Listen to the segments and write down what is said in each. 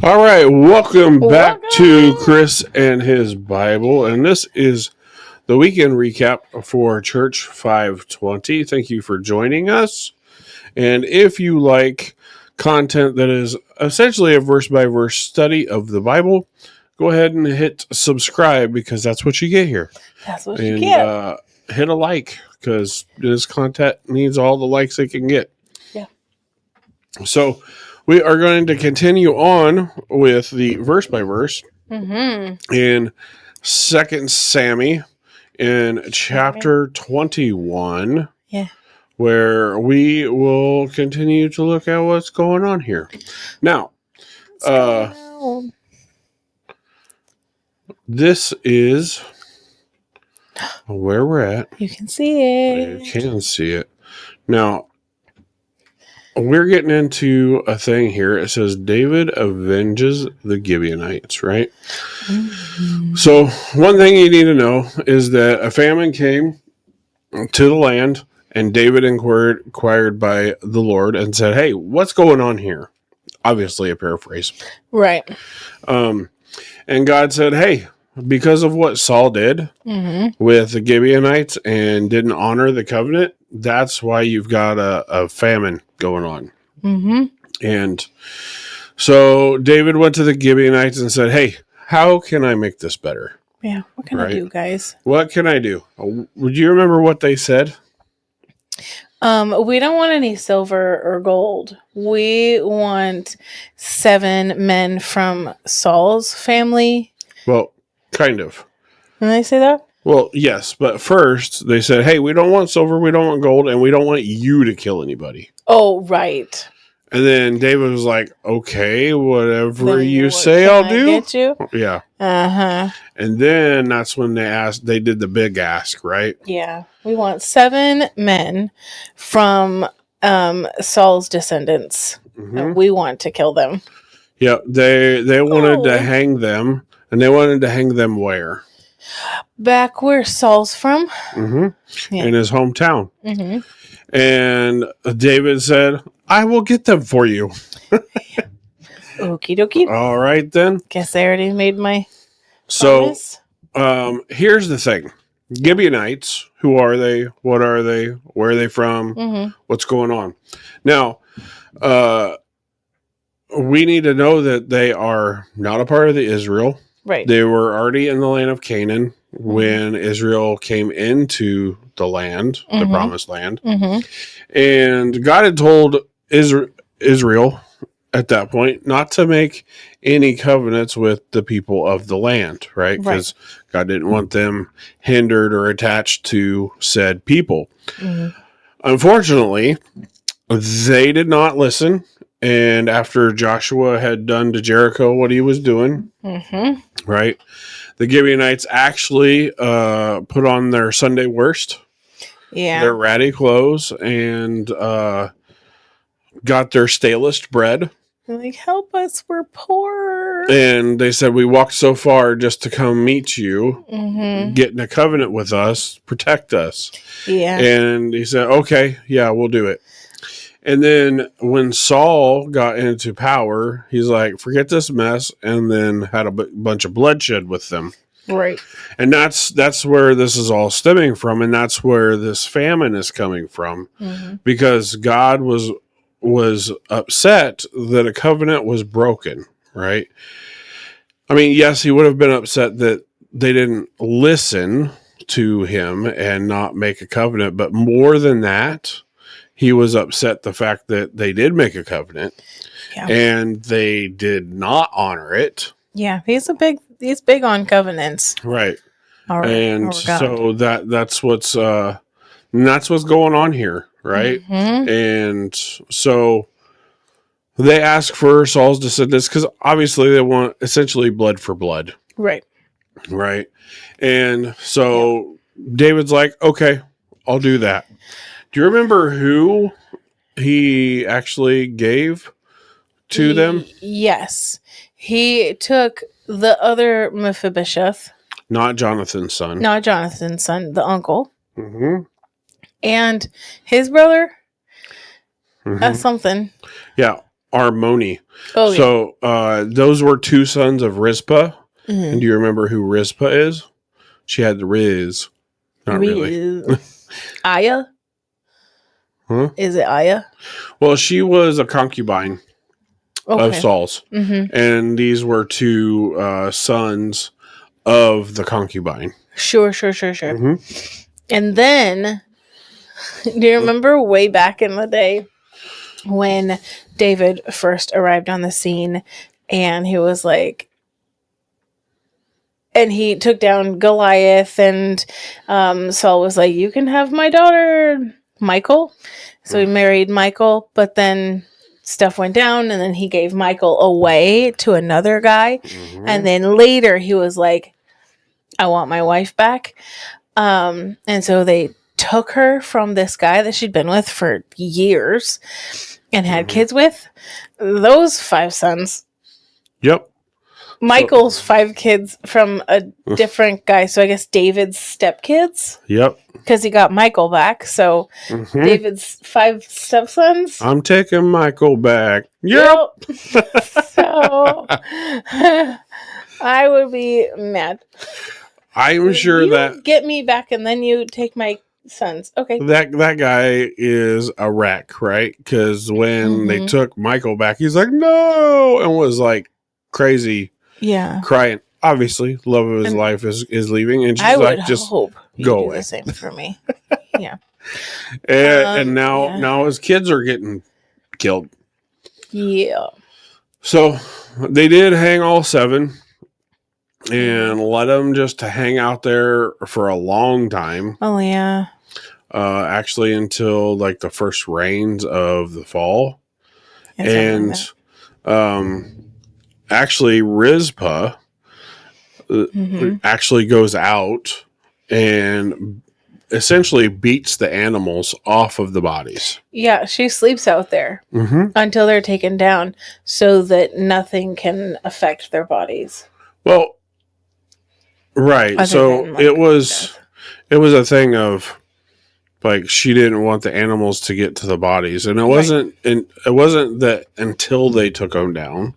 All right, welcome back to Welcome. Chris and his Bible, and this is the weekend recap for Church 520. Thank you for joining us. And if you like content that is essentially a verse by verse study of the Bible, go ahead and hit subscribe because that's what you get here. That's what you And get. hit a like because this content needs all the likes it can get. Yeah. So we are going to continue on with the verse by verse in Second Samuel in chapter 21, Yeah. where we will continue to look at what's going on here. Now, this is where we're at. You can see You it. can see it. Now, we're getting into a thing here. It says David avenges the Gibeonites, right? So, one thing you need to know is that a famine came to the land, and David inquired by the Lord and said, "Hey, what's going on here?" Obviously, a paraphrase. Right. And God said, "Hey, because of what Saul did with the Gibeonites and didn't honor the covenant, that's why you've got a famine going on." And so David went to the Gibeonites and said, "Hey, how can I make this better?" Yeah. What can I do, guys? What can I do? Would you remember what they said? We don't want any silver or gold. We want 7 men from Saul's family. Well, kind of. Did they say that? Well, yes, but first they said, "Hey, we don't want silver, we don't want gold, and we don't want you to kill anybody." Oh, right. And then David was like, "Okay, whatever Then you what say, can I'll I do." get you? Yeah. Uh-huh. And then that's when they did the big ask, right? Yeah. We want 7 men from Saul's descendants. We want to kill them. Yeah, they wanted to hang them, and they wanted to hang them where? Back where Saul's from. In his hometown. Mm-hmm. And David said, "I will get them for you." Okie dokie. All right, then. Guess I already made my promise. promise. Here's the thing. Gibeonites, who are they? What are they? Where are they from? What's going on? Now, we need to know that they are not a part of the Israel. Right. They were already in the land of Canaan when Israel came into the land, the promised land. And God had told Israel at that point not to make any covenants with the people of the land, right? Because God didn't want them hindered or attached to said people. Unfortunately, they did not listen. And after Joshua had done to Jericho what he was doing, right, the Gibeonites actually put on their Sunday worst, their ratty clothes, and got their stalest bread. They're like, help us, we're poor. And they said, "We walked so far just to come meet you, get in a covenant with us, protect us." Yeah. And he said, "Okay, yeah, we'll do it." And then when Saul got into power, he's like, "Forget this mess," and then had a bunch of bloodshed with them. Right. And that's where this is all stemming from, and that's where this famine is coming from, because God was upset that a covenant was broken, right? I mean, yes, he would have been upset that they didn't listen to him and not make a covenant, but more than that, he was upset the fact that they did make a covenant and they did not honor it. Yeah, he's big on covenants. Right. And so that's what's going on here, right? And so they ask for Saul's descendants because obviously they want essentially blood for blood. Right. Right. And so David's like, "Okay, I'll do that." Do you remember who he actually gave to them? Yes. He took the other Mephibosheth. Not Jonathan's son. Not Jonathan's son, the uncle. And his brother. Something. Yeah. Armoni. Oh, So those were two sons of Rizpah. yeah. And do you remember who Rizpah is? She had the Riz. Not really. Aya? Huh? Is it Aya? Well, she was a concubine of Saul's. Mm-hmm. And these were two sons of the concubine. Sure. Mm-hmm. And then, do you remember way back in the day when David first arrived on the scene and he was like, and he took down Goliath and Saul was like, you can have my daughter, Michael. So he married Michael, but then stuff went down and then he gave Michael away to another guy. Mm-hmm. And then later he was like, I want my wife back. And so they took her from this guy that she'd been with for years and had kids with. Those 5 sons. Yep. Michael's 5 kids from a different guy. So I guess David's stepkids. Yep. Because he got Michael back. So David's 5 stepsons. I'm taking Michael back. Yep. So I would be mad. I'm sure you that get me back and then you take my sons. Okay. that guy is a wreck, right? Because when they took Michael back, he's like, no, and was like crazy, crying. Obviously, love of his life is leaving, and she's like, just hope go do away. The same for me. Yeah. And now his kids are getting killed. Yeah. So they did hang all 7. And let them just to hang out there for a long time. Oh, yeah. Actually, until like the first rains of the fall. Yes, and actually, Rizpah actually goes out and essentially beats the animals off of the bodies. Yeah, she sleeps out there until they're taken down so that nothing can affect their bodies. Well, right. So it was a thing of like she didn't want the animals to get to the bodies, and it wasn't that until they took them down,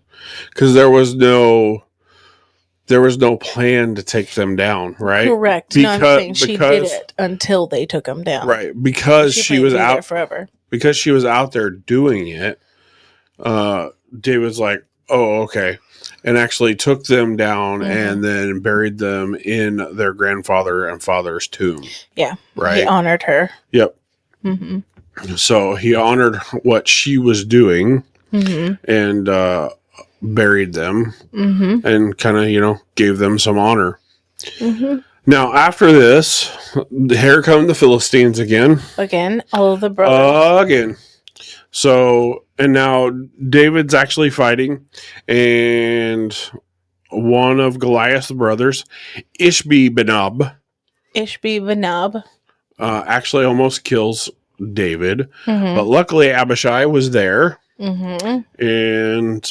because there was no plan to take them down, right? Correct. No, I'm saying she did it until they took them down, right? Because she was out forever. Because she was out there doing it. David's like, oh, okay. And actually took them down and then buried them in their grandfather and father's tomb. Yeah. Right. He honored her. Yep. So he honored what she was doing and buried them and kind of, gave them some honor. Now, after this, here come the Philistines again. Again, all of the brothers. Again. So, and now David's actually fighting, and one of Goliath's brothers, Ishbi-Benob, actually almost kills David. But luckily, Abishai was there and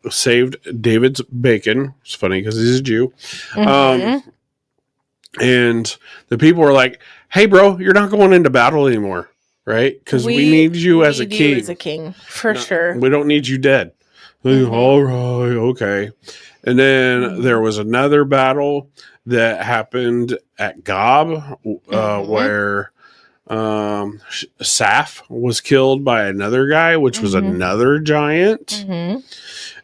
saved David's bacon. It's funny because he's a Jew. And the people were like, hey, bro, you're not going into battle anymore. Right? Because we need you as a king. As a king, for sure. We don't need you dead. All right, okay. And then there was another battle that happened at Gob, where Saf was killed by another guy, which was another giant. And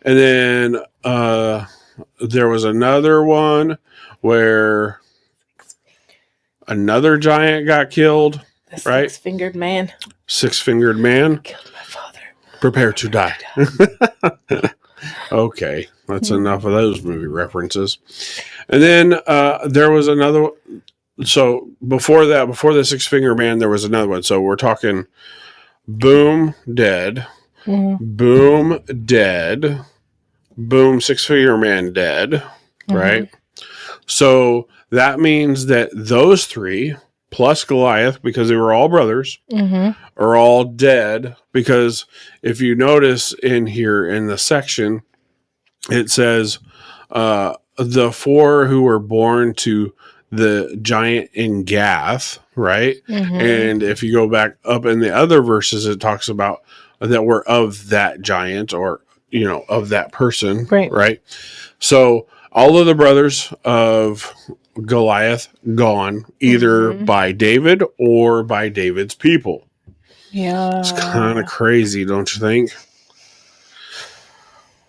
then there was another one where another giant got killed. Right? Six-fingered man. Six-fingered man. Killed my father. Prepare to die. Okay. That's enough of those movie references. And then there was another. So before the Six-Finger Man, there was another one. So we're talking boom, dead. Boom, dead. Boom, Six-Finger Man, dead. Right? So that means that those 3... plus Goliath, because they were all brothers, are all dead. Because if you notice in here in the section, it says the 4 who were born to the giant in Gath, right? And if you go back up in the other verses, it talks about that were of that giant, or, of that person. Right. Right. So all of the brothers of Goliath gone, either by David or by David's people. Yeah. It's kind of crazy, don't you think?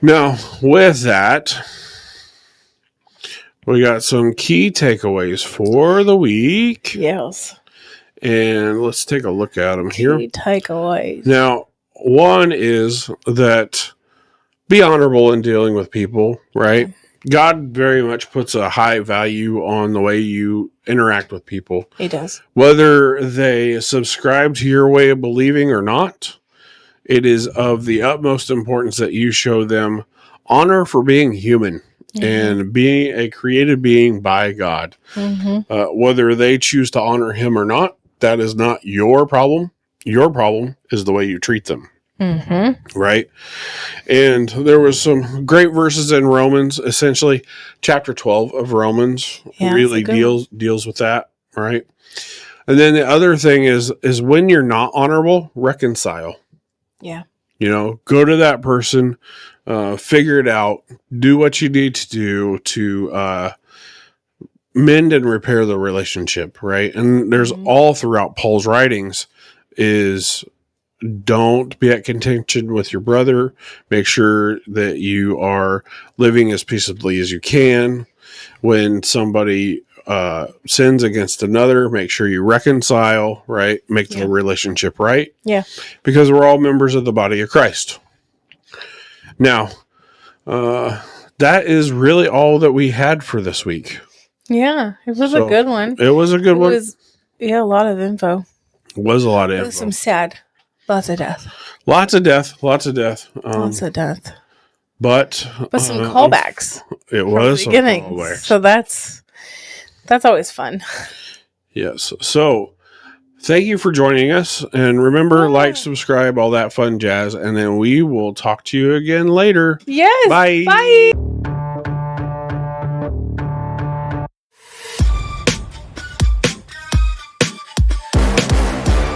Now, with that, we got some key takeaways for the week. Yes. And let's take a look at them here. Key takeaways. Now, one is that be honorable in dealing with people, right? God very much puts a high value on the way you interact with people. He does. Whether they subscribe to your way of believing or not, it is of the utmost importance that you show them honor for being human and being a created being by God. Whether they choose to honor him or not, that is not your problem. Your problem is the way you treat them. Right? And there was some great verses in Romans, essentially chapter 12 of Romans really deals with that, right? And then the other thing is when you're not honorable, reconcile. Yeah. Go to that person, figure it out, do what you need to do to mend and repair the relationship, right? And there's all throughout Paul's writings is don't be at contention with your brother. Make sure that you are living as peaceably as you can. When somebody sins against another, make sure you reconcile, right? Make the relationship right. Yeah. Because we're all members of the body of Christ. Now, that is really all that we had for this week. Yeah, it was a good one. It was a good one. A lot of info. It was a lot of info. It was some sad. Lots of death. Lots of death. Lots of death. But some callbacks. It was some callbacks. So that's always fun. Yes. So thank you for joining us. And remember, like, subscribe, all that fun jazz. And then we will talk to you again later. Yes. Bye. Bye.